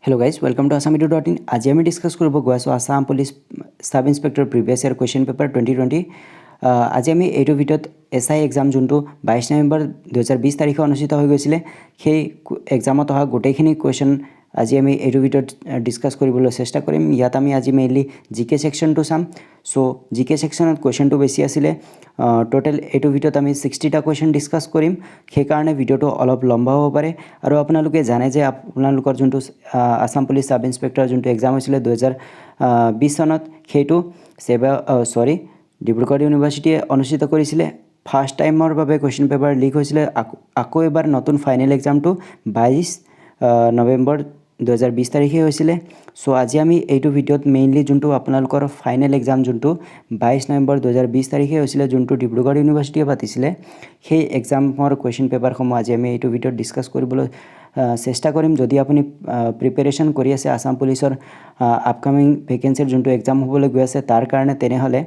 Hello guys, welcome to asamidu.in. আজি আমি discuss কৰিব গৈ আছো Assam police sub inspector প্ৰিভিয়াস year question paper 2020 আজি আমি এইটো ভিডিঅ'ত এসআই এক্সাম যোনটো 22 নৱেম্বৰ 2020 তাৰিখে অনুষ্ঠিত হৈ গৈছিল সেই এক্সামত অহা গোটেইখিনি কোৱেশ্চন আজি আমি এইটো ভিডিঅ'ত ডিসকাস কৰিবলৈ চেষ্টা কৰিম ইয়াত আমি আজি মেইনলি জিকে সেকশনটো চাম সো জিকে সেকশনত কোৱেশ্চনটো বেছি আছিল টোটাল এইটো ভিডিঅ'ত আমি 60টা কোৱেশ্চন ডিসকাস কৰিম সেই কাৰণে ভিডিঅ'টো অলপ লম্বা হ'ব পাৰে আৰু আপোনালোকে জানে যে আপোনালোকৰ যোনটো আসাম পুলিচ সাব ইন্সপেক্টৰ যোনটো এক্সাম হৈছিল 2020 চনত সেইটো ডিব্ৰুগড় ইউনিভাৰ্সিটিয়ে অনুষ্ঠিত কৰিছিল ফাৰ্স্ট টাইমৰ বাবে কোৱেশ্চন পেপাৰ লিক হৈছিল আকৌ এবাৰ নতুন ফাইনেল এক্সামটো 22 নৱেম্বৰ 2020 তাৰিখে হৈছিল সো আজি আমি এইটো ভিডিঅ'ত মেইনলি যোনটো আপোনালোকৰ ফাইনেল এক্সাম যোনটো 22 নৱেম্বৰ 2020 তাৰিখে হৈছিল যোনটো ডিব্ৰুগড় ইউনিভাৰ্সিটিয়ে পাতিছিল সেই এক্সামৰ কোৱেশ্চন পেপাৰসমূহ আজি আমি এইটো ভিডিঅ'ত ডিসকাস কৰিবলৈ চেষ্টা কৰিম যদি আপুনি প্ৰিপাৰেচন কৰি আছে আসাম পুলিচৰ আপকামিং ভেকেন্সিৰ যোনটো এক্সাম হ'বলৈ গৈ আছে তাৰ কাৰণে তেনেহলে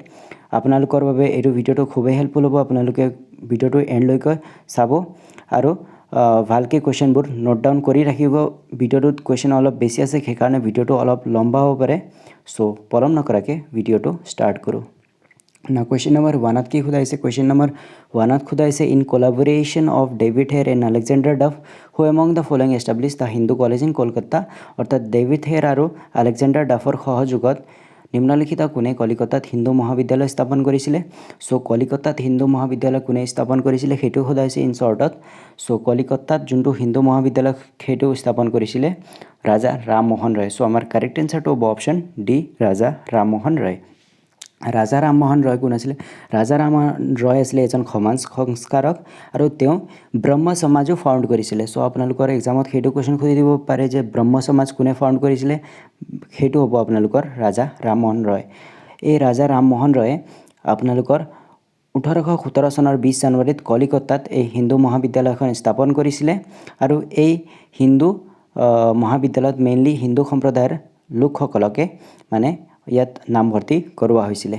আপোনালোকৰ বাবে এইটো ভিডিঅ'টো খুবেই হেল্পফুল হ'ব আপোনালোকে ভিডিঅ'টো এন্ডলৈকে চাব আৰু ভালকে কোৱেশ্চনবোৰ নোট ডাউন কৰি ৰাখিব ভিডিঅ'টোত কোৱেশ্চন অলপ বেছি আছে সেই কাৰণে ভিডিঅ'টো অলপ লম্বা হ'ব পাৰে সো পলম নকৰাকে ভিডিঅ'টো ষ্টাৰ্ট কৰো না question number 1 at ki khudaise question number 1 at khudaise in collaboration of David Hare and Alexander Duff who among the following established the Hindu College in Kolkata অর্থাৎ ডেভিড হেয়ার আৰু আলেকজান্ডাৰ ডাফৰ সহযোগত নিম্নলিখিত কোনে কলিকতাত হিন্দু মহাবিদ্যালয় স্থাপন কৰিছিল সো কলিকতাত হিন্দু মহাবিদ্যালয় কোনে স্থাপন কৰিছিল হেতু খুদাইছে ইন শৰ্টত সো কলিকতাত যোনটো হিন্দু মহাবিদ্যালয় হেতু স্থাপন কৰিছিল ৰাজা ৰামমোহন ৰায় সো আমাৰ কাৰেক্ট আনসাৰটো হ'ব অপচন ডি ৰাজা ৰামমোহন ৰায় ৰাজা ৰামমোহন ৰয় কোন আছিল ৰাজা ৰামমোহন ৰয় আছিল এজন সমাজ সংস্কাৰক আৰু তেওঁ ব্ৰহ্ম সমাজো ফাউণ্ড কৰিছিল সো আপোনালোকৰ এক্সামত হেতু কোৱেশ্চন খুজি দিব পাৰে যে ব্ৰহ্ম সমাজ কোনে ফাউণ্ড কৰিছিল হেতু হ'ব আপোনালোকৰ ৰাজা ৰামমোহন ৰয় এই ৰাজা ৰামমোহন ৰয়ে আপোনালোকৰ 1817 চনৰ 20 জানুৱাৰীত কলিকতাত এই হিন্দু মহাবিদ্যালয়খন স্থাপন কৰিছিল আৰু এই হিন্দু মহাবিদ্যালয়ত মেইনলি হিন্দু সম্প্ৰদায়ৰ লোকসকলকে মানে ইয়াত নামভৰ্তি কৰোৱা হৈছিল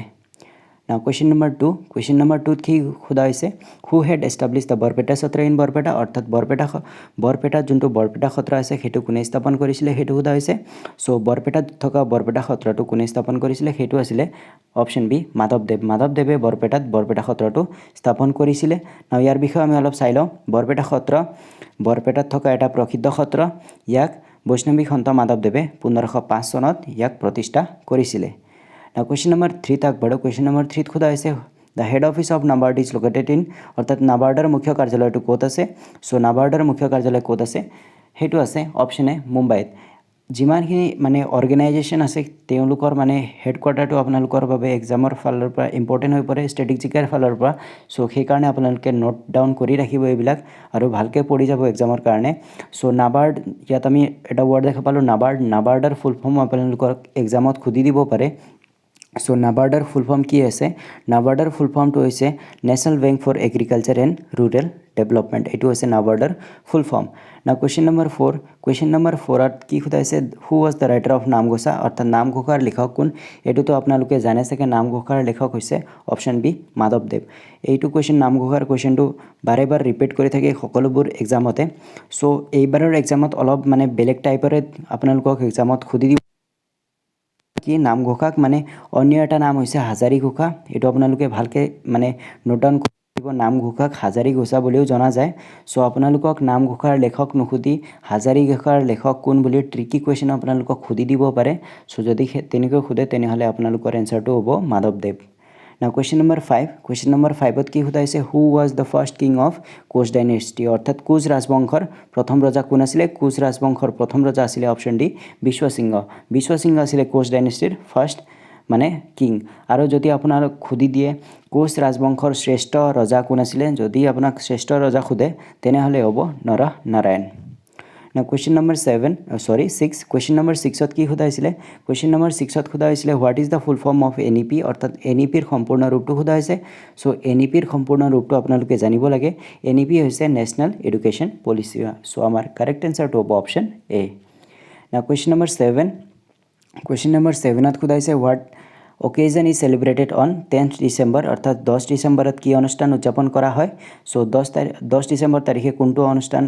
Now question number 2 কি খুদা হৈছে who had established the Barpeta Satra in Barpeta অৰ্থাৎ বৰপেটা যোনটো বৰপেটা সত্ৰ আছে হেতু কোনে স্থাপন কৰিছিল হেতু খুদা হৈছে সো বৰপেটাত থকা বৰপেটা সত্ৰটো কোনে স্থাপন কৰিছিল হেতু আছিল অপচন বি মাধৱদেৱে বৰপেটা সত্ৰটো স্থাপন কৰিছিল নাও ইয়াৰ বিষয়ে আমি অলপ চাই লওঁ বৰপেটা সত্ৰ বৰপেটাত থকা এটা প্ৰসিদ্ধ সত্ৰ ইয়াক বৈষ্ণৱী সন্ত মাধৱদেৱে 1505 চনত ইয়াক প্ৰতিষ্ঠা কৰিছিল Now question number 3 tak bado question number 3 khuda aise the head office of NABARD is located in অর্থাৎ নাবাৰ্ডৰ মুখ্য কাৰ্যালয়টো ক'ত আছে সো নাবাৰ্ডৰ মুখ্য কাৰ্যালয় ক'ত আছে হেতু আছে অপচন এ মুম্বাইত যিমানখিনি মানে অৰ্গেনাইজেচন আছে তেওঁলোকৰ মানে হেডকোৱাৰ্টাৰটো আপোনালোকৰ বাবে এক্সামৰ ফালৰ পৰা ইম্পৰ্টেন্ট হৈ পৰে ষ্ট্ৰেটেজিকৰ ফালৰ পৰা সো সেই কাৰণে আপোনালোকে নোট ডাউন কৰি ৰাখিব এইবিলাক আৰু ভালকে পঢ়ি যাব এক্সামৰ কাৰণে সো নাবাৰ্ড ইয়াত আমি এটা ওয়াৰ্ড দেখা পালো নাবাৰ্ডৰ ফুল ফৰ্ম আপোনালোকৰ এক্সামত খুদি দিব পাৰে So NABARDৰ ফুল ফৰ্ম কি আছে NABARDৰ ফুল ফৰ্মটো হৈছে national bank for agriculture and rural development এটো আছে NABARDৰ ফুল ফৰ্ম না কোৱেশ্চন নম্বৰ 4 ত কি খুদাইছে who was the writer of Namghosha অৰ্থাৎ নামঘোষাৰ লেখক কোন এটোতো আপোনালোকে জানে চাগে নামঘোষাৰ লেখক হৈছে অপচন বি মাধৱদেৱ এইটো কোৱেশ্চন নামঘোষাৰ কোৱেশ্চনটো বাৰে-বাৰে ৰিপিট কৰি থাকে সকলোবোৰ এক্সামতে সো এইবাৰৰ এক্সামত অলপ মানে বেলেগ টাইপৰে আপোনালোকক এক্সামত খুদি দিব কি নামঘোষাক মানে অন্য এটা নাম হৈছে হাজাৰী ঘোষা এটো আপোনালোকে ভালকে মানে নোট ডাউন কৰিব নামঘোষাক হাজাৰী ঘোষা বুলিও জনা যায় সো আপোনালোকক নামঘোষাৰ লেখক নুখুদি হাজাৰী ঘোষাৰ লেখক কোন বুলি ট্ৰিকি কোৱেশ্চন আপোনালোকক খুদি দিব পাৰে সো যদি তেনেকৈ খুদে তেনেহলে আপোনালোকৰ এনসাৰটো হ'ব মাধৱদেৱ Now question number 5 ত কি খুদাইছে who was the first king of Koch dynasty অৰ্থাৎ কোচ ৰাজবংশৰ প্ৰথম ৰজা কোন আছিল কোচ ৰাজবংশৰ প্ৰথম ৰজা আছিল অপচন ডি বিশ্বসিংহ আছিল কোচ ডাইনেষ্টিৰ ফাৰ্স্ট মানে কিং আৰু যদি আপোনাক খুদি দিয়ে কোচ ৰাজবংশৰ শ্ৰেষ্ঠ ৰজা কোন আছিল যদি আপোনাক শ্ৰেষ্ঠ ৰজা খুদে তেনেহলে হ'ব Naranarayan Now question number 6 question number 6 ত কি খুদাইছিলে question number 6 to খুদাইছিলে what is the full form of NEP অৰ্থাৎ NEP ৰ সম্পূৰ্ণ ৰূপটো খুদাইছে সো NEP ৰ সম্পূৰ্ণ ৰূপটো আপোনালোকে জানিব লাগে NEP হৈছে নেশনাল এডুকেশন পলিসি সো আমাৰ কাৰেক্ট আনসাৰটো হ'ব option A Now question number 7 ত খুদাইছে occasion is celebrated on 10th December অৰ্থাৎ 10 ডিসেম্বৰত কি অনুষ্ঠান উদযাপন কৰা হয় সো 10 ডিসেম্বৰ তাৰিখে কোনটো অনুষ্ঠান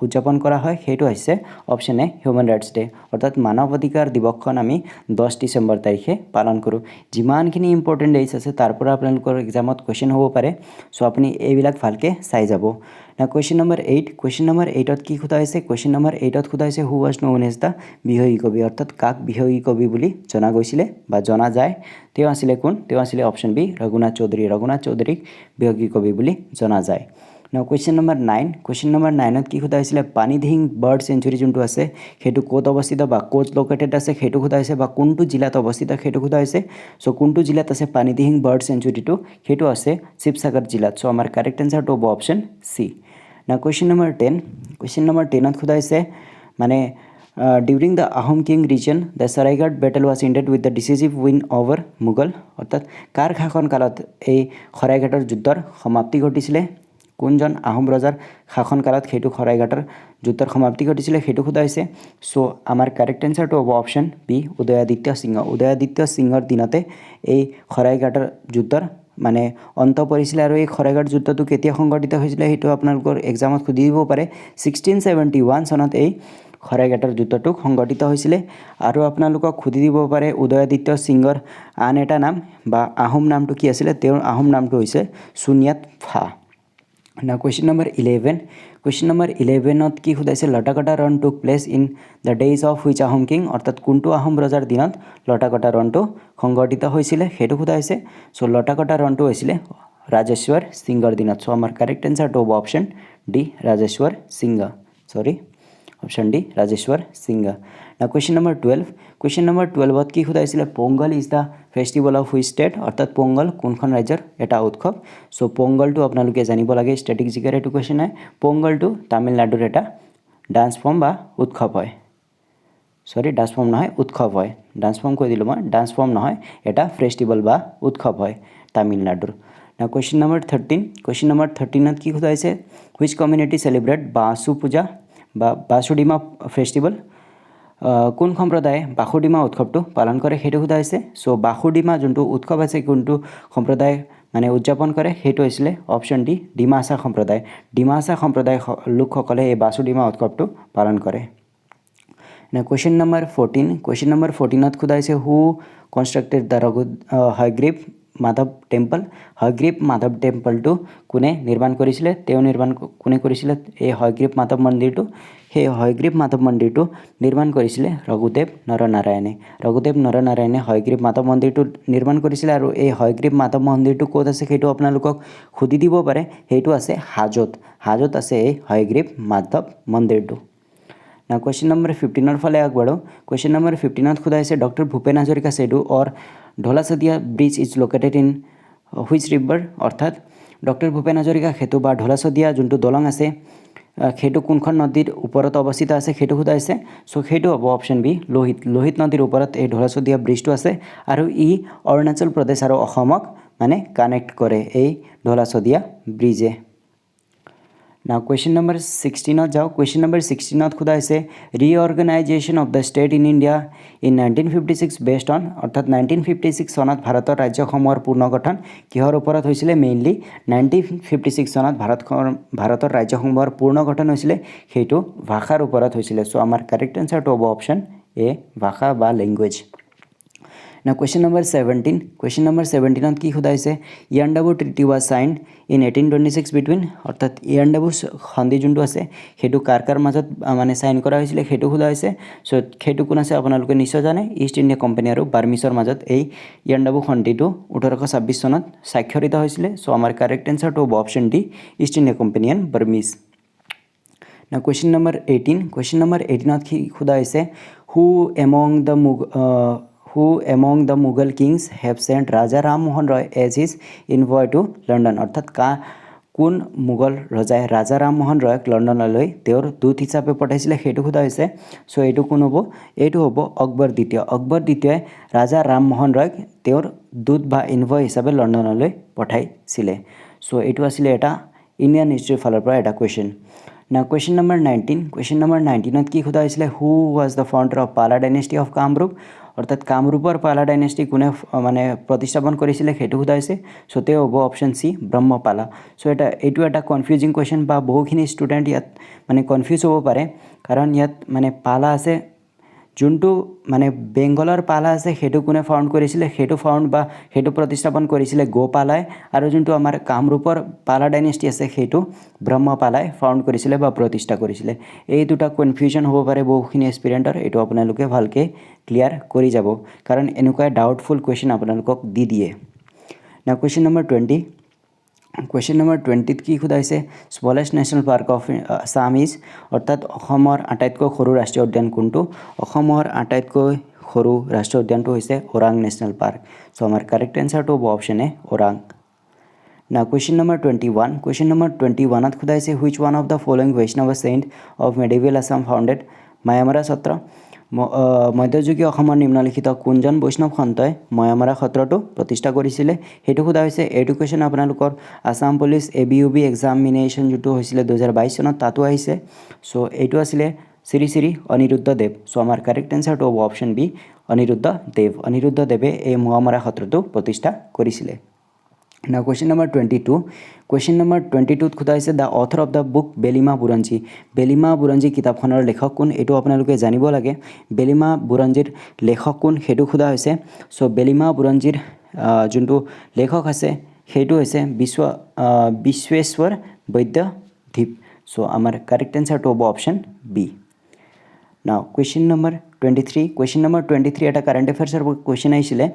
উদযাপন কৰা হয় সেইটো হৈছে option a human rights day অৰ্থাৎ মানৱ অধিকাৰ দিৱসখন আমি 10 ডিসেম্বৰ তাৰিখে পালন কৰোঁ যিমানখিনি ইম্পৰ্টেণ্ট ডেটছ আছে তাৰ পৰা আপোনালোকৰ এক্সামত কোৱেশ্চন হ'ব পাৰে সো আপুনি এইবিলাক ভালকে চাই যাব না কোৱেশ্চন নম্বৰ 8 কোৱেশ্চন নম্বৰ 8ত কি সোধা হৈছে কোৱেশ্চন নম্বৰ 8ত সোধা হৈছে হু ৱাজ নোন এজ দা বিহগী কবি অৰ্থাৎ কাক বিহগী কবি বুলি জনা গৈছিলে বা জনা যায় তেওঁ আছিলে কোন তেওঁ আছিলে অপচন বি ৰঘুনাথ চৌধুৰীক বিহগী কবি বুলি জনা যায় নাও কোৱেশ্চন নম্বৰ 9 কোৱেশ্চন নম্বৰ 9ত কি সোধা হৈছিলে পানীদিহিং বাৰ্ড সেঞ্চুৰী যোনটো আছে সেইটো ক'ত অৱস্থিত বা ক'ত লোকেটেড আছে সেইটো সোধা হৈছে বা কোনটো জিলাত অৱস্থিত সেইটো সোধা হৈছে সো কোনটো জিলাত আছে পানীদিহিং বাৰ্ড সেঞ্চুৰীটো সেইটো আছে শিৱসাগৰ জিলাত সো আমাৰ কাৰেক্ট এনসাৰটো হ'ব অপচন সি না কোৱেশ্চন নম্বৰ 10 কোৱেশ্চন নম্বৰ 10ত সোধা হৈছে মানে during the Ahom king region the Saraighat battle was ended with the decisive win over Mughal অর্থাৎ কার শাসন কালত এই খৰাইঘাটৰ যুদ্ধৰ সমাপ্তি ঘটিছিলে কোনজন আহোম ৰজাৰ শাসন কালত সেইটো খৰাইঘাটৰ যুদ্ধৰ সমাপ্তি ঘটিছিলে সেইটো সোধা হৈছে সো আমাৰ কাৰেক্ট এনসাৰটো হ'ব অপচন বি উদয়াদিত্য সিংহৰ দিনতে এই খৰাইঘাটৰ যুদ্ধৰ মানে অন্ত পৰিছিলে আৰু এই খৰাইঘাট যুদ্ধটো কেতিয়া সংঘটিত হৈছিলে সেইটো আপোনালোকৰ এক্সামত সুধি দিব পাৰে 1671 চনত এই খৰাইঘাটৰ যুদ্ধটো সংঘটিত হৈছিলে আৰু আপোনালোকক সুধি দিব পাৰে উদয়াদিত্য সিংহৰ আন এটা নাম বা আহোম নামটো কি আছিল তেওঁৰ আহোম নামটো হৈছে সুনিয়াত ফা না কোৱেশ্চন নম্বৰ 11 কোৱেশ্চন নম্বৰ 11ত কি খুদাইছে Lotakota Ran took place in the days of which Ahom king অৰ্থাৎ কোনটো আহোম ৰজাৰ দিনত লটাকটা ৰনটো সংঘটিত হৈছিলে সেইটো খুদাইছে সো লটাকটা ৰনটো হৈছিলে ৰাজেশ্বৰ সিংহৰ দিনত সো আমাৰ কাৰেক্ট এনসাৰটো হ'ব অপচন ডি ৰাজেশ্বৰ সিংহ সৰি অপশন ডি ৰাজেশ্বৰ সিংহ না কোৱেশ্চন নম্বৰ 12ত কি খুদা হৈছিলে Pongal is the festival of which state অৰ্থাৎ পোংগল কোনখন ৰাজ্যৰ এটা উৎসৱ সো পোংগলটো আপোনালোকে জানিব লাগে ষ্টেটিক জিকেৰ এইটো কোৱেশ্চন হয় পোংগলটো তামিলনাডুৰ এটা ডান্স ফৰ্ম বা উৎসৱ হয় সৰি ডান্স ফৰ্ম নহয় উৎসৱ হয় ডান্স ফৰ্ম কৈ দিলোঁ মই ডান্স ফৰ্ম নহয় এটা ফেষ্টিভেল বা উৎসৱ হয় তামিলনাডুৰ না কোৱেশ্চন নম্বৰ 13ত কি খুদা হৈছে হুইচ কমিউনিটি সেলিব্ৰেট বাসু পূজা বা বাসুডিমা ফেষ্টিভেল কোন সম্প্ৰদায়ে বাসুডিমা উৎসৱটো পালন কৰে সেইটো সোধা হৈছে সো বাসুডিমা যোনটো উৎসৱ আছে কোনটো সম্প্ৰদায় মানে উদযাপন কৰে সেইটো হৈছিলে অপচন ডি ডিমাছা সম্প্ৰদায় লোকসকলে এই বাসুডিমা উৎসৱটো পালন কৰে না কোৱেশ্চন নম্বৰ 14ত সোধা হৈছে হু কনষ্ট্ৰাক্টেড দ্য হয়গ্ৰীৱ মাধৱ টেম্পলটো কোনে নিৰ্মাণ কৰিছিলে কোনে কৰিছিলে এই হয়গ্ৰীৱ মাধৱ মন্দিৰটো সেই হয়গ্ৰীৱ মাধৱ মন্দিৰটো নিৰ্মাণ কৰিছিলে ৰঘুদেৱ নৰনাৰায়ণে হয়গ্ৰীৱ মাধৱ মন্দিৰটো নিৰ্মাণ কৰিছিলে আৰু এই হয়গ্ৰীৱ মাধৱ মন্দিৰটো ক'ত আছে সেইটো আপোনালোকক সুধি দিব পাৰে সেইটো আছে হাজোত আছে এই হয়গ্ৰীৱ মাধৱ মন্দিৰটো না কোৱেশ্চন নম্বৰ 15ৰ ফালে আগবাঢ়ো কোৱেশ্চন নম্বৰ 15ত সোধা হৈছে ডক্টৰ ভূপেন হাজৰিকা সেতু or Dhola Sadiya bridge is located in which river অৰ্থাৎ ডক্টৰ ভূপেন হাজৰিকা সেতু বা ঢলাশদিয়া যোনটো দলং আছে সেইটো কোনখন নদীৰ ওপৰত অৱস্থিত আছে সেইটো সোধা হৈছে সো সেইটো হ'ব অপচন বি লোহিত নদীৰ ওপৰত এই ঢলাশদিয়া ব্ৰিজটো আছে আৰু ই অৰুণাচল প্ৰদেশ আৰু অসমক মানে কানেক্ট কৰে এই ঢলাশদিয়া ব্ৰিজে Now question number 16ত যাও question number 16ত খুদা হৈছে reorganization of the state in India in 1956 based on অৰ্থাৎ 1956 চনত ভাৰতৰ ৰাজ্যসমূহৰ পুনৰ্গঠন কিহৰ ওপৰত হৈছিলে মেইনলি 1956 চনত ভাৰতৰ ৰাজ্যসমূহৰ পুনৰ্গঠন হৈছিলে সেইটো ভাষাৰ ওপৰত হৈছিলে সো আমাৰ কাৰেক্ট আনসাৰটো হ'ব অপচন এ ভাষা বা ল্যাঙ্গুৱেজ Now question number 17ত কি খুদা হৈছে Yandabo treaty was signed in 1826 between অৰ্থাৎ ইয়াণ্ডাবু সন্ধি যোনটো আছে সেইটো কাৰ মাজত মানে সাইন কৰা হৈছিলে সেইটো খুদা হৈছে সো সেইটো কোন আছে আপোনালোকে নিশ্চয় জানে ইষ্ট ইণ্ডিয়া কোম্পানী আৰু বাৰ্মিছৰ মাজত এই ইয়াণ্ডাবু সন্ধিটো 1826 চনত স্বাক্ষৰিত হৈছিলে সো আমাৰ কাৰেক্ট আনসাৰটো হ'ব option D east India company and Burmese Now question number 18ত কি খুদা হৈছে who among the Mughal kings have sent Raja Ram Mohan Roy as his envoy to London অৰ্থাৎ কোন মুঘল ৰজাই ৰাজা ৰাম মোহন ৰয়ক লণ্ডনলৈ তেওঁৰ দূত হিচাপে পঠাইছিলে সেইটো খুদা হৈছে সো এইটো কোন হ'ব এইটো হ'ব অকবৰ দ্বিতীয় ৰাজা ৰাম মোহন ৰয়ক তেওঁৰ দূত বা এনভয় হিচাপে লণ্ডনলৈ পঠাইছিলে সো এইটো আছিল এটা ইণ্ডিয়ান হিষ্ট্ৰীৰ ফালৰ পৰা এটা question Now question number 19. Question number 19 কি সোধা হৈছিলে who was the founder of Pala dynasty of Kamrup অৰ্থাৎ কামৰূপৰ পালা ডাইনেষ্টি কোনে মানে প্ৰতিষ্ঠাপন কৰিছিলে সেইটো সোধা হৈছে সো তে হ'ব অপশ্যন সি ব্ৰহ্মপালা সো এইটো এটা কনফিউজিং কোৱেশ্চন বা বহুখিনি ষ্টুডেণ্ট ইয়াত মানে কনফিউজ হ'ব পাৰে কাৰণ ইয়াত মানে পালা আছে যোনটো মানে বেংগলৰ পালা আছে সেইটো কোনে ফাউণ্ড কৰিছিলে সেইটো ফাউণ্ড বা সেইটো প্ৰতিষ্ঠাপন কৰিছিলে গোপালাই আৰু যোনটো আমাৰ কামৰূপৰ পালা ডাইনেষ্টি আছে সেইটো ব্ৰহ্মপালাই ফাউণ্ড কৰিছিলে বা প্ৰতিষ্ঠা কৰিছিলে এই দুটা কনফিউজন হ'ব পাৰে বহুখিনি এস্পিৰেণ্টৰ এইটো আপোনালোকে ভালকৈ ক্লিয়াৰ কৰি যাব কাৰণ এনেকুৱা ডাউটফুল কোৱেশ্চন আপোনালোকক দি দিয়ে না কোৱেশ্চন নম্বৰ 20 Question number 20 কি সোধা হৈছে smallest national park of Assam is অৰ্থাৎ অসমৰ আটাইতকৈ সৰু ৰাষ্ট্ৰীয় উদ্যান কোনটো অসমৰ আটাইতকৈ সৰু ৰাষ্ট্ৰীয় উদ্যানটো হৈছে ওৰাং নেশ্যনেল পাৰ্ক সো আমাৰ কাৰেক্ট আনসাৰটো হ'ব অপশ্যন এ Orang Now question number 21 question number 21 ত সোধা হৈছে which one of the following Vaishnava saint of medieval Assam founded মায়ামাৰা সত্ৰ মধ্যযুগীয় অসমৰ নিম্নলিখিত কোনজন বৈষ্ণৱ সন্তই মায়ামাৰা সত্ৰটো প্ৰতিষ্ঠা কৰিছিলে হেতু সোধা হৈছে এডুকেশ্যন আপোনালোকৰ আসাম পুলিচ এবিইউবি এক্সামিনেশ্যন যেটো হৈছিল 2022 চনত তাতো আহিছে সো এইটো আছিল শ্ৰী শ্ৰী অনিৰুদ্ধ দেৱ সো আমাৰ কাৰেক্ট আনসাৰটো হ'ব অপশ্যন বি অনিৰুদ্ধ দেৱে এই মায়ামাৰা সত্ৰটো প্ৰতিষ্ঠা কৰিছিলে Now question number 22 question number 22 ত খুদা হৈছে the author of the book বেলিমা বুৰঞ্জী কিতাপখনৰ লেখক কোন এটো আপোনালোকে জানিব লাগে বেলিমা বুৰঞ্জীৰ লেখক কোন হেতু খুদা হৈছে সো বেলিমা বুৰঞ্জীৰ যোনটো লেখক আছে হেতু হৈছে বিশ্বেশ্বৰ বৈদ্যদীপ সো আমাৰ কাৰেক্ট আনসাৰটো হ'ব option B Now question number 23 এটা কাৰেন্ট অ্যাফেয়াৰ্সৰ কোৱেশ্চন আহিছিলে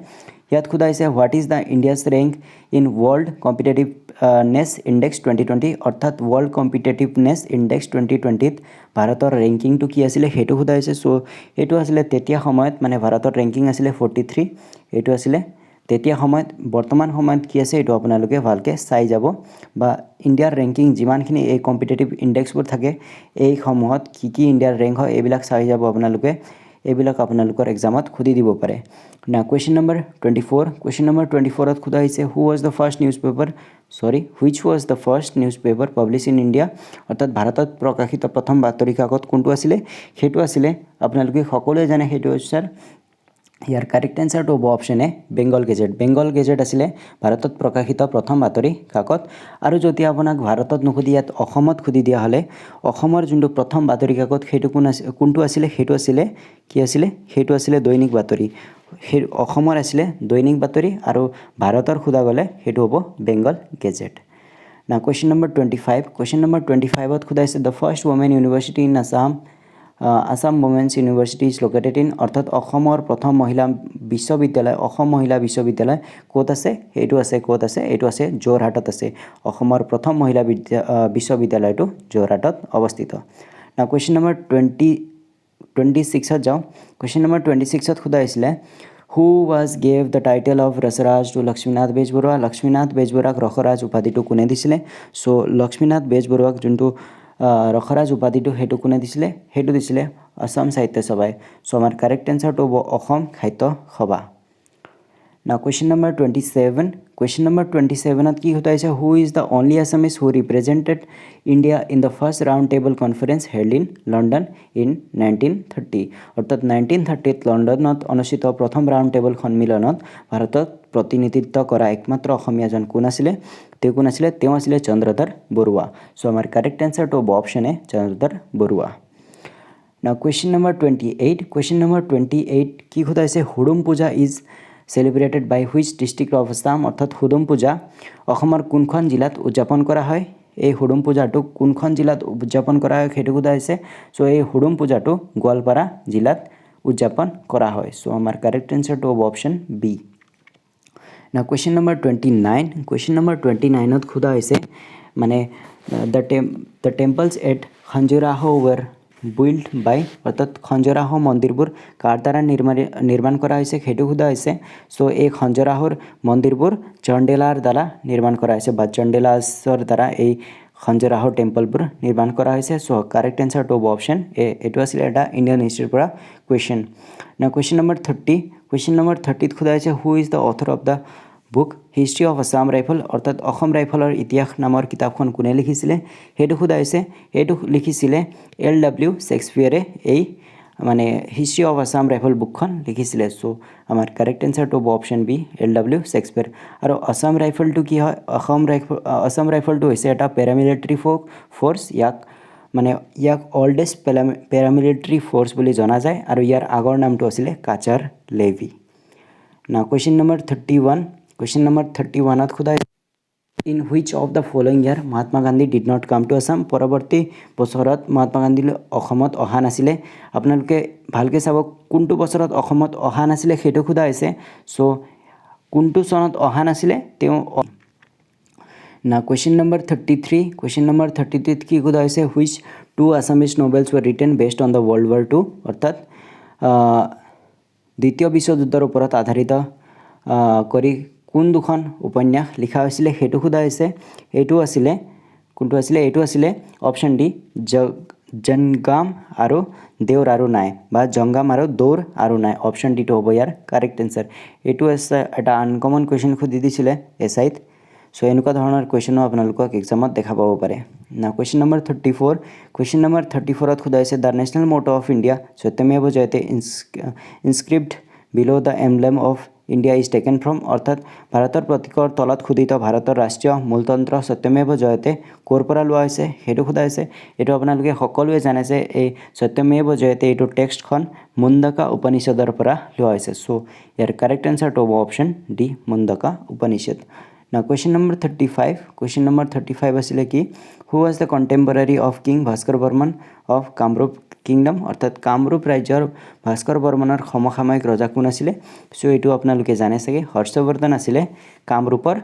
ইয়াত খুদা হৈছে what is the India's rank in world competitiveness index 2020 অৰ্থাৎ ৱৰ্ল্ড কম্পিটিটিভনেছ ইনডেক্স 2020 ত ভাৰতৰ ৰেংকিংটো কি আছিল হেতু খুদা হৈছে সো এটো আছিল তেতিয়া সময়ত মানে ভাৰতৰ ৰেংকিং আছিল 43 এটো আছিল তেতিয়া সময়ত বৰ্তমান সময়ত কি আছে এটো আপোনালোকে ভালকে চাই যাব বা ইণ্ডিয়াৰ ৰেংকিং যিমানখিনি এই কম্পিটিটিভ ইনডেক্সবোৰ থাকে এই সমূহত কি ইণ্ডিয়াৰ ৰেংক হয় এইবিলাক চাই যাব আপোনালোকে এইবিলাক আপোনালোকৰ এক্সামত খুদি দিব পাৰে না কোৱেশ্চন নম্বৰ 24 ত খুদা হৈছে which was the first newspaper published in India অৰ্থাৎ ভাৰতত প্ৰকাশিত প্ৰথম বাতৰি কাকত কোনটো আছিল হেতু আছিল আপোনালোকে সকলোৱে জানে হেতু স্যাৰ ইয়াৰ কাৰেক্ট আনসাৰটো হ'ব অপশ্যন এ বেংগল গেজেট আছিল ভাৰতত প্ৰকাশিত প্ৰথম বাতৰি কাকত আৰু যদি আপোনাক ভাৰতত নখুদি ইয়াত অসমত খুদি দিয়া হলে অসমৰ যোনটো প্ৰথম বাতৰি কাকত হেতু কোনটো আছিল হেতু আছিল কি আছিল হেতু আছিল দৈনিক বাতৰি অসমৰ আছিল দৈনিক বাতৰি আৰু ভাৰতৰ খুদা গলে হেতু হ'ব বেংগল গেজেট না কোৱেশ্চন নম্বৰ 25 ত খুদা হৈছে the first women university in Assam Women's University is located in অর্থাৎ অসমৰ প্ৰথম মহিলা বিশ্ববিদ্যালয় অসম মহিলা বিশ্ববিদ্যালয় কোত আছে হেতু আছে কোত আছে এটো আছে জোৰহাটত আছে অসমৰ প্ৰথম মহিলা বিশ্ববিদ্যালয়টো জোৰহাটত অৱস্থিত না কোৱেশ্চন নম্বৰ 26 ত যাও কোৱেশ্চন নম্বৰ 26 ত খুদা হৈছিল who was gave the title of Rasaraj to Lakshminath Bejboruwak ৰসৰাজ উপাধিটো কোনে দিছিলে সো লক্ষ্মীনাথ বেজবৰুৱাক যোনটো ৰসৰাজ উপাধিটো হেতু কোনে দিছিলে হেতু দিছিলে অসম সাহিত্য সভাই সো আমাৰ কাৰেক্ট আনসাৰটো হ'ব অসম সাহিত্য সভা Now question number 27 ত কি হতা হৈছে who is the only Assamese who represented India in the first round table conference held in London in 1930 অৰ্থাৎ 1930 লণ্ডনত অনুষ্ঠিত প্ৰথম ৰাউণ্ড টেবল সন্মিলনত ভাৰতক প্ৰতিনিধিত্ব কৰা একমাত্ৰ অসমীয়াজন কোন আছিল তেওঁ আছিল চন্দ্ৰধৰ বৰুৱা সো আমাৰ কাৰেক্ট আনসাৰটো হ'ব option A Chandradhar Barua Now question number 28 কি হতা হৈছে হুডুম পূজা is celebrated by which district of Assam অর্থাৎ হুডুম পূজা অসমৰ কোনখন জিলাত উদযাপন কৰা হয় এই হুডুম পূজাটো কোনখন জিলাত উদযাপন কৰা হয় হেতু কোৱা হৈছে সো এই হুডুম পূজাটো গোৱালপাৰা জিলাত উদযাপন কৰা হয় সো আমাৰ কাৰেক্ট আনসাৰটো হ'ব option B Now question number 29 ত খুদা হৈছে মানে the temples at Khajuraho were built by অর্থাৎ খঞ্জৰাহ মন্দিৰবোৰ কাৰ দ্বাৰা নিৰ্মাণ কৰা হৈছে হেতু খুদা হৈছে সো এই খঞ্জৰাহৰ মন্দিৰবোৰ চণ্ডেলাৰ দ্বাৰা নিৰ্মাণ কৰা হৈছে বা চণ্ডেলাছৰ দ্বাৰা এই খঞ্জৰাহৰ টেম্পলবোৰ নিৰ্মাণ কৰা হৈছে সো কাৰেক্ট আনসাৰটো হ'ব অপশ্যন এ এটো আছিল এটা ইণ্ডিয়ান হিষ্ট্ৰীৰ পৰা কোৱেশ্চন না কোৱেশ্চন নম্বৰ 30 ত খুদা হৈছে who is the author of the book history of Assam rifle অৰ্থাৎ অসম ৰাইফলৰ ইতিহাস নামৰ কিতাপখন কোনে লিখিছিলে সেইটো সোধা হৈছে। এইটো লিখিছিলে LW শ্বেক্সপিয়াৰে এই মানে হিষ্ট্ৰী অফ আছাম ৰাইফল বুকখন লিখিছিলে। চ' আমাৰ কাৰেক্ট এনচাৰটো হ'ব অপশ্যন বি LW শ্বেক্সপিয়াৰ। আৰু আছাম ৰাইফলটো কি হয়? আছাম ৰাইফলটো হৈছে এটা পেৰামিলিটাৰী ফ'ৰ্চ। ইয়াক অল্ডেষ্ট পেৰামিলিটাৰী ফ'ৰ্চ বুলি জনা যায় আৰু ইয়াৰ আগৰ নামটো আছিলে কাচাৰ লেভি। না কুৱেশ্যন নম্বৰ 31 কুৱেশ্যন নম্বৰ 31ত সোধা in which of the following year Mahatma Gandhi did not come to Assam. পৰৱৰ্তী বছৰত মহাত্মা গান্ধী অসমত অহা নাছিলে। আপোনালোকে ভালকৈ চাব কোনটো বছৰত অসমত অহা নাছিলে সেইটো সোধা হৈছে। চ' কোনটো চনত অহা নাছিলে তেওঁ না কুৱেশ্যন নম্বৰ 33 কুৱেশ্যন নম্বৰ 33ত কি সোধা হৈছে which two Assamese novels were written based on the world war II অৰ্থাৎ দ্বিতীয় বিশ্বযুদ্ধৰ ওপৰত আধাৰিত কৰি কোন দুখন উপন্যাস লিখা হৈছিলে সেইটো সোধা হৈছে। এইটো আছিলে কোনটো আছিলে? এইটো আছিলে অপশ্যন ডি জংগাম আৰু দেউৰ আৰু নাই বা জংগাম আৰু দৌৰ আৰু নাই। অপশ্যন ডিটো হ'ব ইয়াৰ কাৰেক্ট এনচাৰ। এইটো এটা আনকমন কুৱেশ্যন সুধি দিছিলে SIত। চ' এনেকুৱা ধৰণৰ কুৱেশ্যনো আপোনালোকক এক্সামত দেখা পাব পাৰে। না কুৱেশ্যন নম্বৰ 34 কুৱেশ্যন নম্বৰ 34ত সোধা হৈছে the national motto of India Satyameva Jayate inscribed below the emblem of India is taken from. অৰ্থাৎ ভাৰতৰ প্ৰতীকৰ তলত খোদিত ভাৰতৰ ৰাষ্ট্ৰীয় মূলতন্ত্ৰ সত্যমেৱ জয়তে ক'ৰ পৰা লোৱা হৈছে সেইটো সোধা হৈছে। এইটো আপোনালোকে সকলোৱে জানে যে এই সত্যমেৱ জয়তে এইটো টেক্সটখন মুণ্ডকা উপনিষদৰ পৰা লোৱা হৈছে। চ' ইয়াৰ কাৰেক্ট এনচাৰটো হ'ব অপশ্যন ডি মুণ্ডকা উপনিষদ। না কুৱেশ্যন নম্বৰ 35 কুৱেশ্যন নম্বৰ 35 আছিলে কি who was the contemporary of king Bhaskar Barman of Kamrup kingdom. অৰ্থাৎ কামৰূপ ৰাজ্যৰ ভাস্কৰ বৰ্মনৰ সমসাময়িক ৰজা কোন আছিলে? চ' এইটো আপোনালোকে জানে চাগে হৰ্ষবৰ্ধন আছিলে কামৰূপৰ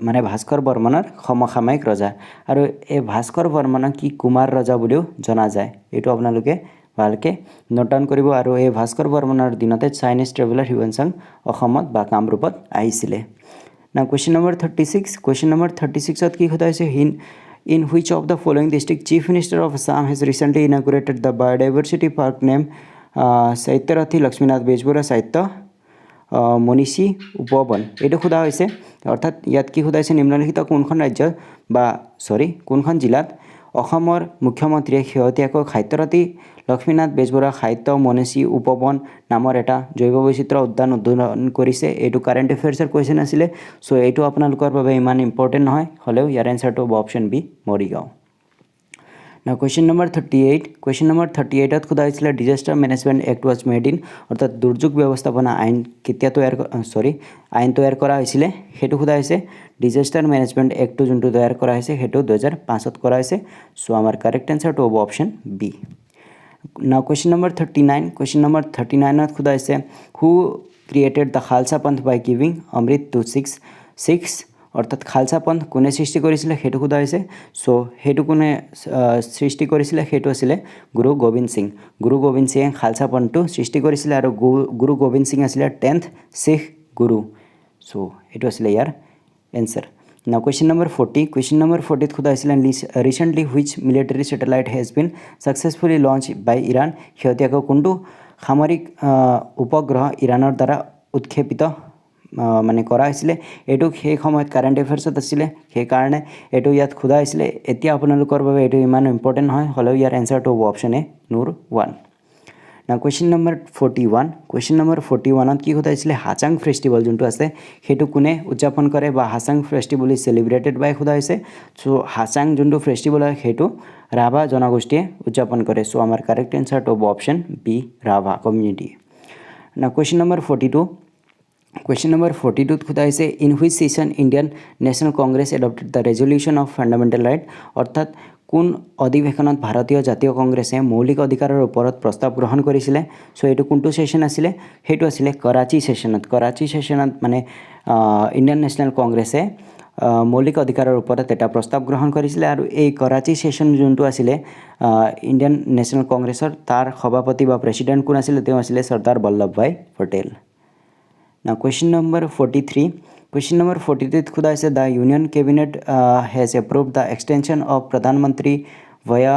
মানে ভাস্কৰ বৰ্মনৰ সমসাময়িক ৰজা। আৰু এই ভাস্কৰ বৰ্মনক কি কুমাৰ ৰজা বুলিও জনা যায়। এইটো আপোনালোকে ভালকৈ নোট ডাউন কৰিব। আৰু এই ভাস্কৰ বৰ্মনৰ দিনতে চাইনিজ ট্ৰেভেলাৰ হিউৱেন চাং অসমত বা কামৰূপত আহিছিলে। না কুৱেশ্যন নম্বৰ 36 কুৱেশ্যন নম্বৰ 36ত কি সোধা হৈছে in which of the following district chief minister of Assam has recently inaugurated the biodiversity park name Sahityarathi Lakshminath Bezbaroa সাহিত্য মনীষী উপবন। এইটো সোধা হৈছে। অৰ্থাৎ ইয়াত কি সোধা হৈছে নিম্নলিখিত কোনখন জিলাত অসমৰ মুখ্যমন্ত্ৰীয়ে শেহতীয়াকৈ সাহিত্যৰথী লক্ষ্মীনাথ বেজবৰুৱা সাহিত্য মনীষী উপবন নামৰ এটা জৈৱ বৈচিত্ৰ উদ্যান উদ্বোধন কৰিছে। এইটো কাৰেণ্ট এফেয়াৰ্ছৰ কুৱেশ্যন আছিলে। চ' এইটো আপোনালোকৰ বাবে ইমান ইম্পৰ্টেণ্ট নহয় হ'লেও ইয়াৰ এনচাৰটো হ'ব অপশ্যন বি মৰিগাঁও। না কুৱেশ্যন নম্বৰ 38 কুৱেশ্যন নম্বৰ 38ত সোধা হৈছিলে disaster management act was made in. অৰ্থাৎ দুৰ্যোগ ব্যৱস্থাপনা আইন কেতিয়া আইন তৈয়াৰ কৰা হৈছিলে সেইটো সোধা হৈছে। ডিজাষ্টাৰ মেনেজমেণ্ট এক্টটো যোনটো তৈয়াৰ কৰা হৈছে সেইটো 2005ত কৰা হৈছে। চ' আমাৰ কাৰেক্ট এনচাৰটো হ'ব অপশ্যন বি। না কুৱেশ্যন নম্বৰ 39 কুৱেশ্যন নম্বৰ 39ত সোধা হৈছে হু ক্ৰিয়েটেড দ্য খালছা পন্থ বাই গিভিং অমৃত টু শিখছ। অৰ্থাৎ খালছা পন্থ কোনে সৃষ্টি কৰিছিলে সেইটো সোধা হৈছে। চ' সেইটো কোনে সৃষ্টি কৰিছিলে সেইটো আছিলে গুৰু গোবিন্দ সিং। গুৰু গোবিন্দ সিঙে খালছা পন্থটো সৃষ্টি কৰিছিলে আৰু গুৰু গোবিন্দ সিং আছিলে 10th শিখ গুৰু। চ' এইটো আছিলে ইয়াৰ এনচাৰ। না কুৱেশ্যন নম্বৰ 40 কুৱেশ্যন নম্বৰ 40ত সোধা হৈছিলে recently which military satellite has been successfully launched by Iran. শেহতীয়াকৈ কোনটো সামৰিক উপগ্ৰহ ইৰাণৰ দ্বাৰা উৎক্ষেপিত কৰা হৈছিলে। এইটো সেই সময়ত কাৰেণ্ট এফেয়াৰ্ছত আছিলে সেইকাৰণে এইটো ইয়াত সোধা হৈছিলে। এতিয়া আপোনালোকৰ বাবে এইটো ইমান ইম্পৰ্টেণ্ট নহয় হ'লেও ইয়াৰ এনচাৰটো হ'ব অপশ্যন এ নুৰ 1। না কুৱেশ্যন নম্বৰ 41 কুৱেশ্যন নম্বৰ 41ত কি সোধা হৈছিলে হাচাং ফেষ্টিভেল যোনটো আছে সেইটো কোনে উদযাপন কৰে বা হাচাং ফেষ্টিভেল ইজ চেলিব্ৰেটেড বাই সোধা হৈছে। চ' হাচাং যোনটো ফেষ্টিভেল হয় সেইটো ৰাভা জনগোষ্ঠীয়ে উদযাপন কৰে। চ' আমাৰ কাৰেক্ট এনচাৰটো হ'ব অপশ্যন বি ৰাভা কমিউনিটি। না কুৱেশ্যন নম্বৰ 42 কুৱেশ্যন নম্বৰ 42ত সোধা হৈছে in which session Indian national Congress adopted the resolution of fundamental right. অৰ্থাৎ কোন অধিৱেশনত ভাৰতীয় জাতীয় কংগ্ৰেছে মৌলিক অধিকাৰৰ ওপৰত প্ৰস্তাৱ গ্ৰহণ কৰিছিলে। চ' এইটো কোনটো ছেশ্যন আছিলে সেইটো আছিলে কৰাচী ছেশ্যনত। কৰাচী ছেশ্যনত মানে ইণ্ডিয়ান নেশ্যনেল কংগ্ৰেছে মৌলিক অধিকাৰৰ ওপৰত এটা প্ৰস্তাৱ গ্ৰহণ কৰিছিলে। আৰু এই কৰাচী ছেশ্যন যোনটো আছিলে ইণ্ডিয়ান নেশ্যনেল কংগ্ৰেছৰ তাৰ সভাপতি বা প্ৰেছিডেণ্ট কোন আছিলে? তেওঁ আছিলে চৰ্দাৰ বল্লভভাই পেটেল। না কুৱেশ্যন নম্বৰ 43 কুৱেশ্যন নম্বৰ 43ত সোধা হৈছে the union cabinet has approved the extension of প্ৰধানমন্ত্ৰী ভয়া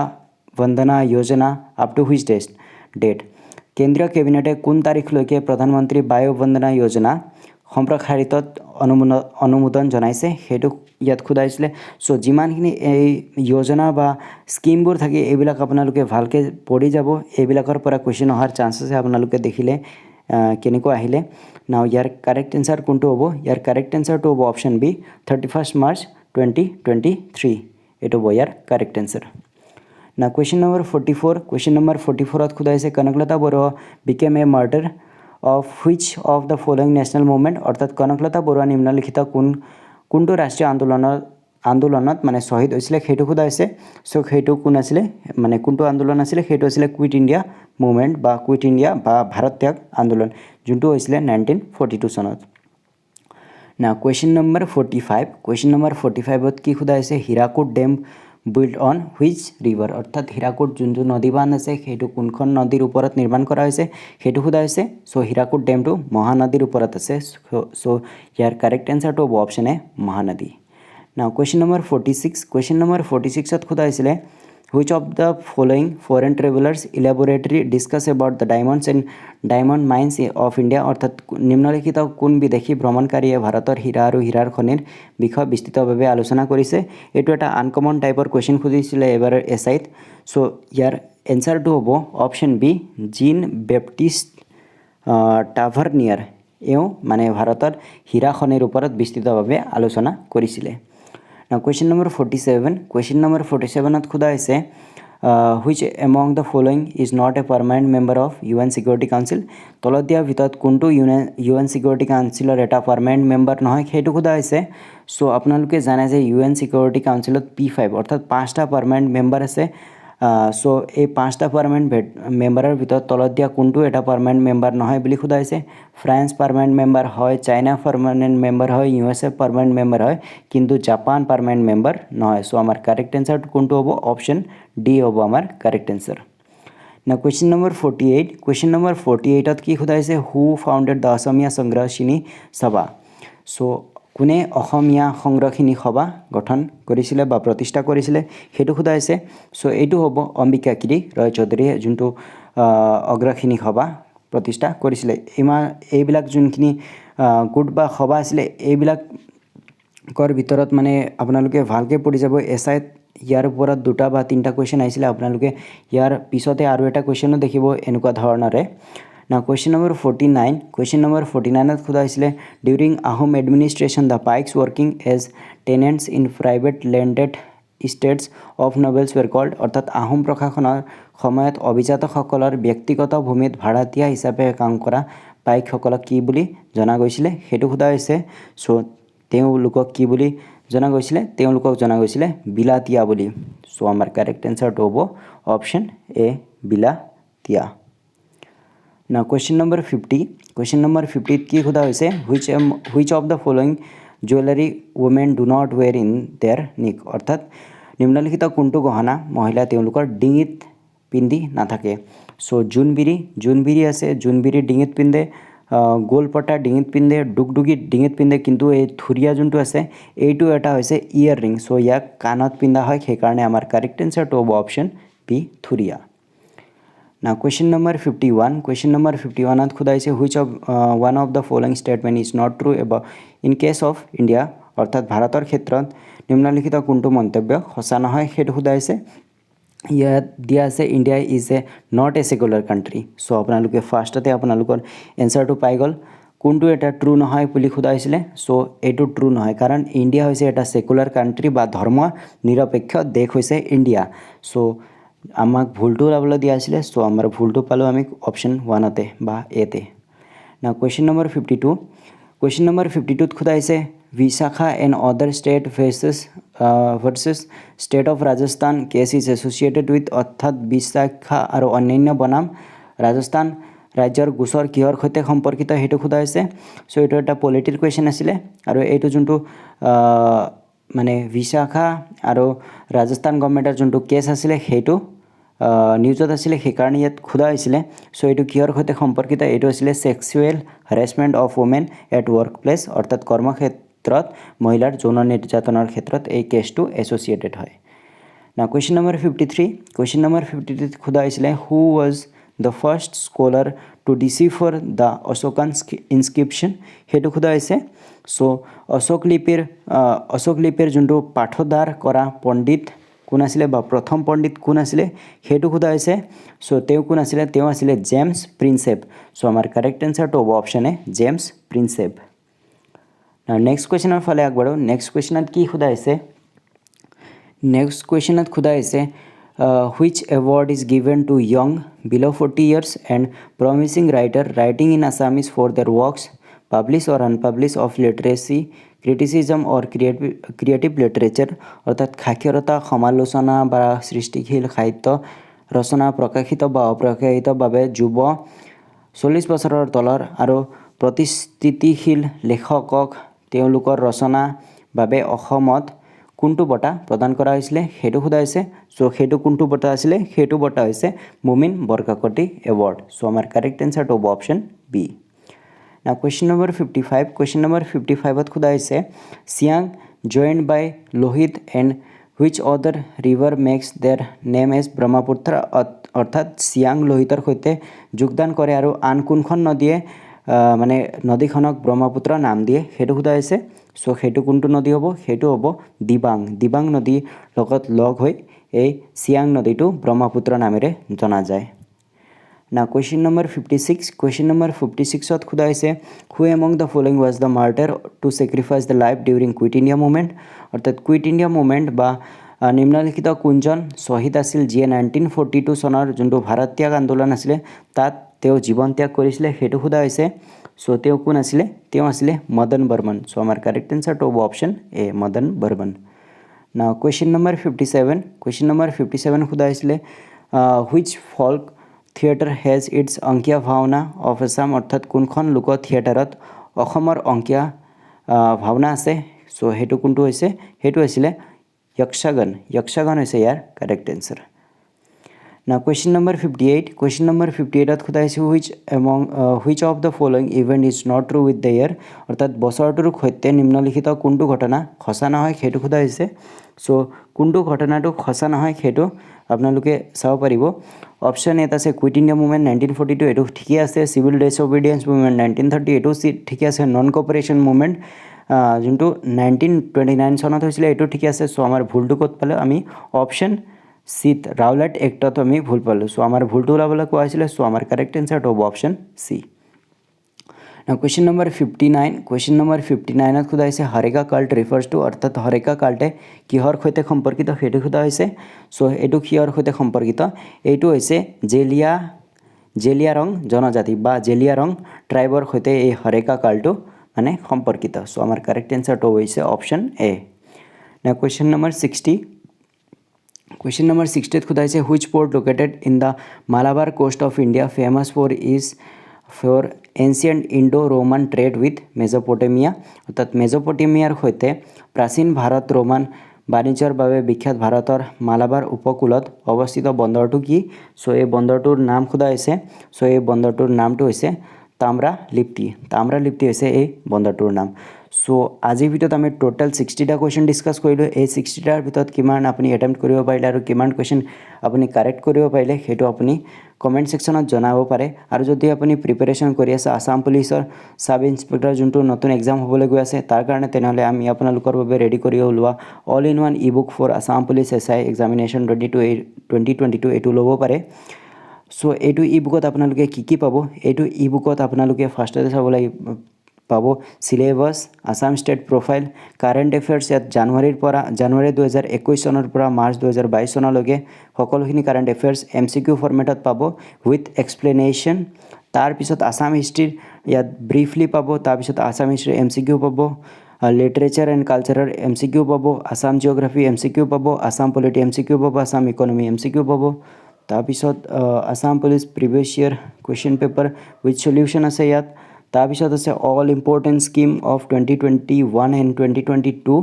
বন্দনা যোজনা আপ টু হুইচ ডেট। কেন্দ্ৰীয় কেবিনেটে কোন তাৰিখলৈকে প্ৰধানমন্ত্ৰী বায়ু বন্দনা যোজনা সম্প্ৰসাৰিত অনুমোদন জনাইছে সেইটো ইয়াত সোধা হৈছিলে সো যিমানখিনি এই যোজনা বা স্কিমবোৰ থাকে এইবিলাক আপোনালোকে ভালকৈ পঢ়ি যাব এইবিলাকৰ পৰা কোৱেশ্চন অহাৰ চান্স আছে আপোনালোকে দেখিলে কেনেকৈ আহিলে নাও ইয়াৰ কাৰেক্ট এনসাৰ কোনটো হ'ব ইয়াৰ কাৰেক্ট এনসাৰটো হ'ব অপশ্যন বি 31 মাৰ্চ 2023 এটো হ'ব ইয়াৰ correct answer Now question number 44 question number 44 ত খুদাইছে Kanaklata Barua became a martyr of which of the following national movement অর্থাৎ কনকলতা বৰুৱা নিম্নলিখিত কোনটো ৰাষ্ট্ৰীয় আন্দোলনত মানে শহীদ হৈছিল সেইটো খুদাইছে সো সেইটো কোন আছিল মানে কোনটো আন্দোলন আছিল সেইটো আছিল কুইট ইন্ডিয়া মুভমেন্ট বা কুইট ইন্ডিয়া বা ভাৰত ত্যাগ আন্দোলন যোনটো হৈছিল 1942 চনত Now question number 45 question number 45 ত কি খুদাইছে Hirakud dam built on which river অৰ্থাৎ হীৰাকুদ যোনটো নদী বান্ধ আছে সেইটো কোনখন নদীৰ ওপৰত নিৰ্মাণ কৰা হৈছে সেইটো খুদা হৈছে সো হীৰাকুদ ডেমটো মহানদীৰ ওপৰত আছে সো ইয়াৰ কাৰেক্ট এনসাৰটো হ'ব অপশ্যন এ Mahanadi Now question number 46 question number 46 ত খুদা হৈছিল which of the following foreign travelers elaborately discuss about the diamonds and diamond mines of India অর্থাৎ নিম্নলিখিত কোন বিদেশী ভ্ৰমণকাৰীয়ে ভাৰতৰ হীৰা আৰু হীৰাৰ খনিৰ বিষয় বিস্তৃতভাৱে আলোচনা কৰিছে এটো এটা আনকমন টাইপৰ কোৱেশ্চন খুদিছিল এবাৰ এসাইত সো ইয়াৰ এনসাৰটো হ'ব অপশ্যন বি জিন বেপ্টিষ্ট টাভাৰনিয়াৰ এও মানে ভাৰতৰ হীৰা খনিৰ ওপৰত বিস্তৃতভাৱে আলোচনা কৰিছিল Now question number 47 question number 47 ত খুদা হৈছে which among the following is not a permanent member of UN Security Council তলত দিয়া ভিতৰত কোনটো UN Security Councilৰ এটা পাৰ্মানেন্ট মেম্বাৰ নহয় সেইটো খুদা হৈছে সো আপোনালোকে জানে যে UN Security Councilত P5 অৰ্থাৎ 5টা পাৰ্মানেন্ট মেম্বাৰ আছে সো এই 5টা পাৰ্মানেন্ট মেম্বাৰৰ ভিতৰত তলত দিয়া কোনটো এটা পাৰ্মানেন্ট মেম্বাৰ নহয় বুলি খুদা হৈছে ফ্ৰান্স পাৰ্মানেন্ট মেম্বাৰ হয় চাইনা পাৰ্মানেন্ট মেম্বাৰ হয় USA পাৰ্মানেন্ট মেম্বাৰ হয় কিন্তু জাপান পাৰ্মানেন্ট মেম্বাৰ নহয় সো আমাৰ কাৰেক্ট এনসাৰ কোনটো হ'ব অপশ্যন ডি হ'ব আমাৰ correct answer Now question number 48 question number 48 ত কি খুদা হৈছে who founded the অসমীয়া সংগ্ৰহশিনী সভা সো কোনে অসমীয়া সংগ্ৰহশিনী সভা গঠন কৰিছিল বা প্ৰতিষ্ঠা কৰিছিল হেতু খুদা হৈছে সো এটো হ'ব অম্বিকাগিৰি ৰয় চৌধুৰী যোনটো অগ্ৰশিনী সভা প্ৰতিষ্ঠা কৰিছিল এইবিলাক যোনখিনি গুড বা সভা আছিল এইবিলাক কৰ ভিতৰত মানে আপোনালোকে ভালকৈ পঢ়ি যাব এসাইত ইয়াৰ ওপৰত দুটা বা তিনটা কোৱেশ্চন আহিছিল আপোনালোকে ইয়াৰ পিছতে আৰু এটা কোৱেশ্চনো দেখিব এনেকুৱা ধৰণৰে Now question number 49 question number 49 ত খুদা হৈছিল during Ahom administration the Pikes working as tenants in private landed estates of nobles were called অৰ্থাৎ আহোম প্ৰশাসনৰ সময়ত অভিজাতসকলৰ ব্যক্তিগত ভূমিত ভাড়াতীয়া হিচাপে কাম কৰা পাইকসকলক কি বুলি জনা গৈছিল হেতু খুদা হৈছে সো তেওঁলোকক কি বুলি জনা গৈছিল তেওঁলোকক জনা গৈছিল বিলাতিয়া বুলি সো আমাৰ কাৰেক্ট এনসাৰটো হ'ব অপশ্যন এ বিলাতিয়া Now question number 50 question number 50 কি খুদা হৈছে which of the following jewelry women do not wear in their neck অৰ্থাৎ নিম্নলিখিত কোনটো গহনা মহিলা তেওঁলোকৰ ডিঙিত পিন্ধি নাথাকে সো জুনবিৰি আছে জুনবিৰি ডিঙিত পিন্ধে গোলপটা ডিঙিত পিন্ধে ডুগডুগি ডিঙিত পিন্ধে কিন্তু এই থুৰিয়া যোনটো আছে এইটো এটা হৈছে ইয়াৰ ৰিং সো ইয়াক কাণত পিন্ধা হয় সেই কাৰণে আমাৰ কাৰেক্ট এনসাৰটো হ'ব অপশ্যন বি থুৰিয়া Now question number 51 question number 51 ত খুদা হৈছে which of one of the following statement is not true about in case of India অৰ্থাৎ ভাৰতৰ ক্ষেত্ৰত নিম্নলিখিত কোনটো মন্তব্য সঁচা নহয় হেতু খুদা হৈছে ইয়াত দিয়া আছে India is a not a secular country so আপোনালোকে ফাৰ্ষ্টতে আপোনালোকৰ এনসাৰটো পাই গল কোনটো এটা ট্ৰু নহয় বুলি খুদা হৈছিল সো এটো ট্ৰু নহয় কাৰণ ইন্ডিয়া হৈছে এটা সেকুলাৰ কান্ট্ৰি বা ধৰ্ম নিৰপেক্ষ দেশ হৈছে ইন্ডিয়া সো আমাক ভুলটো লাবলৈ দিয়া আছিল সো আমাৰ ভুলটো পালো আমি অপশ্যন 1 তে বা এ তে Now question number 52 question number 52 ত খুদা হৈছে Visakha and other state versus state of Rajasthan case is associated with অর্থাৎ বিশাখা আৰু অন্যান্য বনাম ৰাজস্থান ৰাজ্যৰ গোচৰ কিহৰ সৈতে সম্পৰ্কিত হেতু খুদা হৈছে সো এটো এটা পলিটিৰ কোৱেশ্চন আছিল আৰু এটো যোনটো মানে বিশাখা আৰু ৰাজস্থান গভৰ্ণমেণ্টৰ যোনটো কেছ আছিল হেতু নিউজত আছিল সেই কাৰণে ইয়াত খুদা হৈছিল সো এটো কিহৰ সৈতে সম্পৰ্কিত এটো আছিল sexual harassment of women at workplace অৰ্থাৎ কৰ্মক্ষেত্ৰত মহিলাৰ যৌন নিৰ্যাতনৰ ক্ষেত্ৰত এই কেছটো এছ'চিয়েটেড হয় Now question number 53 question number 53 খুদা হৈছিল who was the first scholar to decipher the Ashokan inscription সেইটো সোধা হৈছে চ' অশোক লিপিৰ যোনটো পাঠোদ্ধাৰ কৰা পণ্ডিত কোন আছিলে বা প্ৰথম পণ্ডিত কোন আছিলে সেইটো সোধা হৈছে চ' তেওঁ কোন আছিলে তেওঁ আছিলে জেমছ প্ৰিন্সেপ চ' আমাৰ কাৰেক্ট এনচাৰটো হ'ব option A James Prinsep next কুৱেশ্যনৰ ফালে আগবাঢ়ো নেক্সট কুৱেশ্যনত কি সোধা হৈছে নেক্সট কুৱেশ্যনত সোধা হৈছে which award is given to young below 40 years and promising writer writing in Assamese for their works published or unpublished of literacy criticism or creative literature অর্থাৎ সাক্ষৰতা সমালোচনা বা সৃষ্টিশীল সাহিত্য ৰচনা প্ৰকাশিত বা অপ্ৰকাশিতভাৱে যুৱ 40 বছৰৰ তলৰ আৰু প্ৰতিষ্ঠিতিশীল লেখকক তেওঁলোকৰ ৰচনা বাবে অসমত কোনটো বঁটা প্ৰদান কৰা হৈছিলে সেইটো সোধা হৈছে চ' সেইটো কোনটো বঁটা আছিলে সেইটো বঁটা হৈছে মুমিন বৰকাকতি এৱাৰ্ড চ' আমাৰ কাৰেক্ট এনচাৰটো হ'ব option B Now question number 55 question number 55 সোধা হৈছে Siang joined by Lohit and which other river makes their name as Brahmaputra অৰ্থাৎ সিয়াং লোহিতৰ সৈতে যোগদান কৰে আৰু আন কোনখন নদীয়ে মানে নদীখনক ব্ৰহ্মপুত্ৰ নাম দিয়ে সেইটো সোধা হৈছে চ' সেইটো কোনটো নদী হ'ব সেইটো হ'ব দিবাং নদীৰ লগত লগ হৈ এই সিয়াং নদীটো ব্ৰহ্মপুত্ৰ নামেৰে জনা যায় Now question number 56 question number 56 ত খুদা হৈছে who among the following was the martyr to sacrifice the life during quit India movement অৰ্থাৎ quit India movement বা নিম্নলিখিত কোনজন শহীদ আছিল যিয়ে 1942 চনৰ যোনটো ভাৰত ত্যাগ আন্দোলন আছিল তাত তেওঁ জীৱন ত্যাগ কৰিছিল হেতু খুদা হৈছে সো তেওঁ কোন আছিল তেওঁ আছিল মদন বৰ্মন সো আমাৰ correct answer to option A Madan Barman Now question number 57 খুদা হৈছিল which folk theater has its Ankiya Bhaona of Assam অৰ্থাৎ কোনখন লোক থিয়েটাৰত অসমৰ অংকীয়া ভাওনা আছে সো হেতু কোনটো হৈছে হেতু আছিল यक्षगन হৈছে ইয়াৰ correct answer Now question number 58 ত খুদা হৈছে which of the following event is not true with the year অৰ্থাৎ বছৰটোৰ সৈতে নিম্নলিখিত কোনটো ঘটনা খসা নহয় হেতু খুদা হৈছে সো কোনটো ঘটনাটো খসা নহয় হেতু আপোনালোকে চাও পাৰিব অপশন এ আছে কুইট ইন্ডিয়া মুভমেন্ট 1942 এটো ঠিকই আছে সিভিল ডিসঅবিডিয়েন্স মুভমেন্ট 1930 এটো ঠিকই আছে নন কোঅপাৰেশন মুভমেন্ট যোনটো 1929 চনত হৈছিল এটো ঠিকই আছে সো আমাৰ ভুলটো কত পালে আমি অপশন সি ৰাউলেট একটত আমি ভুল পালো সো আমাৰ ভুলটো ওলাবলৈ কোৱা হৈছিল সো আমাৰ কারেক্ট आंसर হ'ব অপশন সি Now question number 59 ত খুদা হৈছে হৰেকা কাল্ট ৰিফাৰ্স টু অৰ্থাৎ হৰেকা কাল্টে কিহৰ সৈতে সম্পৰ্কিত হেতু খুদা হৈছে সো এটো কিহৰ সৈতে সম্পৰ্কিত এইটো হৈছে জেলিয়াৰং জনজাতি বা জেলিয়াৰং ট্ৰাইবৰ সৈতে এই হৰেকা কাল্টটো মানে সম্পৰ্কিত সো আমাৰ কারেক্ট आंसर টো হৈছে option A Now question number 60 ত খুদা হৈছে which port located in the Malabar coast of India famous for ancient Indo-Roman trade with Mesopotamia অর্থাৎ মেসোপটেমিয়াৰ সৈতে প্ৰাচীন ভাৰত ৰোমান বাণিজ্যৰ বাবে বিখ্যাত ভাৰতৰ মালাবাৰ উপকূলত অৱস্থিত বন্দৰটো কি সো এই বন্দৰটোৰ নাম খুদা হৈছে সো এই বন্দৰটোৰ নামটো হৈছে তাম্ৰালিপ্তি হৈছে এই বন্দৰটোৰ নাম সো আজি ভিডিওত আমি টোটাল 60 টা কোৱেশ্চন ডিসকাস কৰিলো এই 60 টাৰ ভিতৰত কিমান আপুনি অটেম্প্ট কৰিব পাৰিলে আৰু কিমান কোৱেশ্চন আপুনি কাৰেক্ট কৰিব পাৰিলে হেতু আপুনি কমেন্ট সেকশনত জনাব পাৰে আৰু যদি আপুনি প্ৰিপাৰেচন কৰি আছে আসাম পুলিচৰ সাব ইন্সপেক্টৰ যোনটো নতুন এক্সাম হ'বলৈ গৈ আছে তাৰ কাৰণে তেনেহলে আমি আপোনালোকৰ বাবে ৰেডি কৰি ওলোৱা all in one ebook for Assam police SI examination 2022 এটো ল'ব পাৰে সো এটো ইবুকত আপোনালোকে কি পাবো এটো ইবুকত আপোনালোকে ফাৰ্ষ্টতে চাব লাগিব পাবো syllabus Assam state profile current affairs ইয়াত জানুৱাৰী 2021 চনৰ পৰা মাৰ্চ 2022 চনলৈকে সকলোখিনি কাৰেন্ট এফেয়াৰ্স এমসিকিউ ফৰমেটত পাবো উইথ এক্সপ্লেনেশন তাৰ পিছত আসাম হিষ্ট্ৰি ইয়াত ব্ৰিফলি পাবো তাৰ পিছত আসাম হিষ্ট্ৰি এমসিকিউ পাবো লিটাৰেচাৰ এন্ড কালচাৰৰ এমসিকিউ পাবো আসাম জিওগ্ৰাফি এমসিকিউ পাবো আসাম পলিটি এমসিকিউ পাবো আসাম ইকোনমি এমসিকিউ পাবো তাৰ পিছত Assam police previous year question paper with solution আছে ইয়াত তাৰ পিছত আছে all important scheme of 2021 and 2022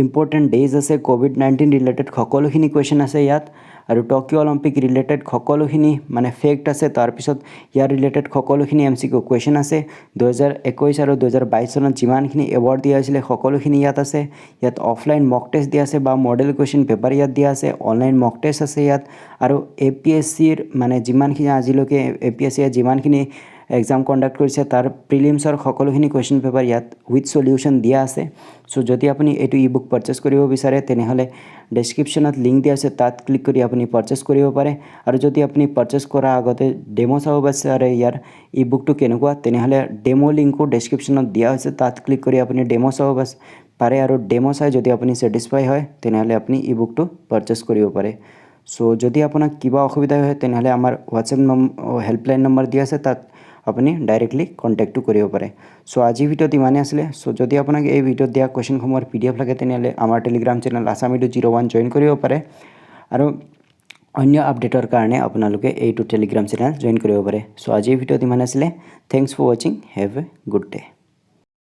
important days আছে কোভিড-19 ৰিলেটেড সকলোখিনি কোৱেশ্চন আছে ইয়াত আৰু টকিঅ' অলিম্পিক ৰিলেটেড সকলোখিনি মানে ফেক্ট আছে তাৰপিছত ইয়াৰ ৰিলেটেড সকলোখিনি MCQ কুৱেশ্যন আছে 2021 আৰু 2022 চনত যিমানখিনি এৱাৰ্ড দিয়া হৈছিলে সকলোখিনি ইয়াত আছে ইয়াত অফলাইন মক টেষ্ট দিয়া আছে বা মডেল কুৱেশ্যন পেপাৰ ইয়াত দিয়া আছে অনলাইন মক টেষ্ট আছে ইয়াত আৰু APSCৰ মানে যিমানখিনি আজিলৈকে APSCয়ে যিমানখিনি এক্সাম কণ্ডাক্ট কৰিছে তাৰ প্ৰিলিমছৰ সকলোখিনি কুৱেশ্যন পেপাৰ ইয়াত উইথ সলিউশ্যন দিয়া আছে সো যদি আপুনি এইটো ই বুক পাৰচেজ কৰিব বিচাৰে তেনেহ'লে ডেছক্ৰিপশ্যনত লিংক দিয়া আছে তাত ক্লিক কৰি আপুনি পাৰচেজ কৰিব পাৰে আৰু যদি আপুনি পাৰচেজ কৰাৰ আগতে ডেমো চাব বিচাৰে ইয়াৰ ই বুকটো কেনেকুৱা তেনেহ'লে ডেমো লিংকো ডেছক্ৰিপশ্যনত দিয়া হৈছে তাত ক্লিক কৰি আপুনি ডেমো চাব পাৰে আৰু ডেমো চাই যদি আপুনি ছেটিছফাই হয় তেনেহ'লে আপুনি ই বুকটো পাৰচেজ কৰিব পাৰে সো যদি আপোনাক কিবা অসুবিধা হয় তেনেহ'লে আমাৰ হোৱাটছএপ হেল্পলাইন নম্বৰ দিয়া আছে তাত আপুনি ডাইৰেক্টলি কন্টেক্টটো কৰিব পাৰে সো আজি ভিডিঅ'ত ইমানেই আছিলে সো যদি আপোনাক এই ভিডিঅ'ত দিয়া কুৱেশ্যনসমূহৰ PDF লাগে তেনেহ'লে আমাৰ টেলিগ্ৰাম চেনেল asamidu01 জইন কৰিব পাৰে আৰু অন্য আপডেটৰ কাৰণে আপোনালোকে এইটো টেলিগ্ৰাম চেনেল জইন কৰিব পাৰে সো আজি ভিডিঅ'ত ইমান আছিলে thanks for watching have a good day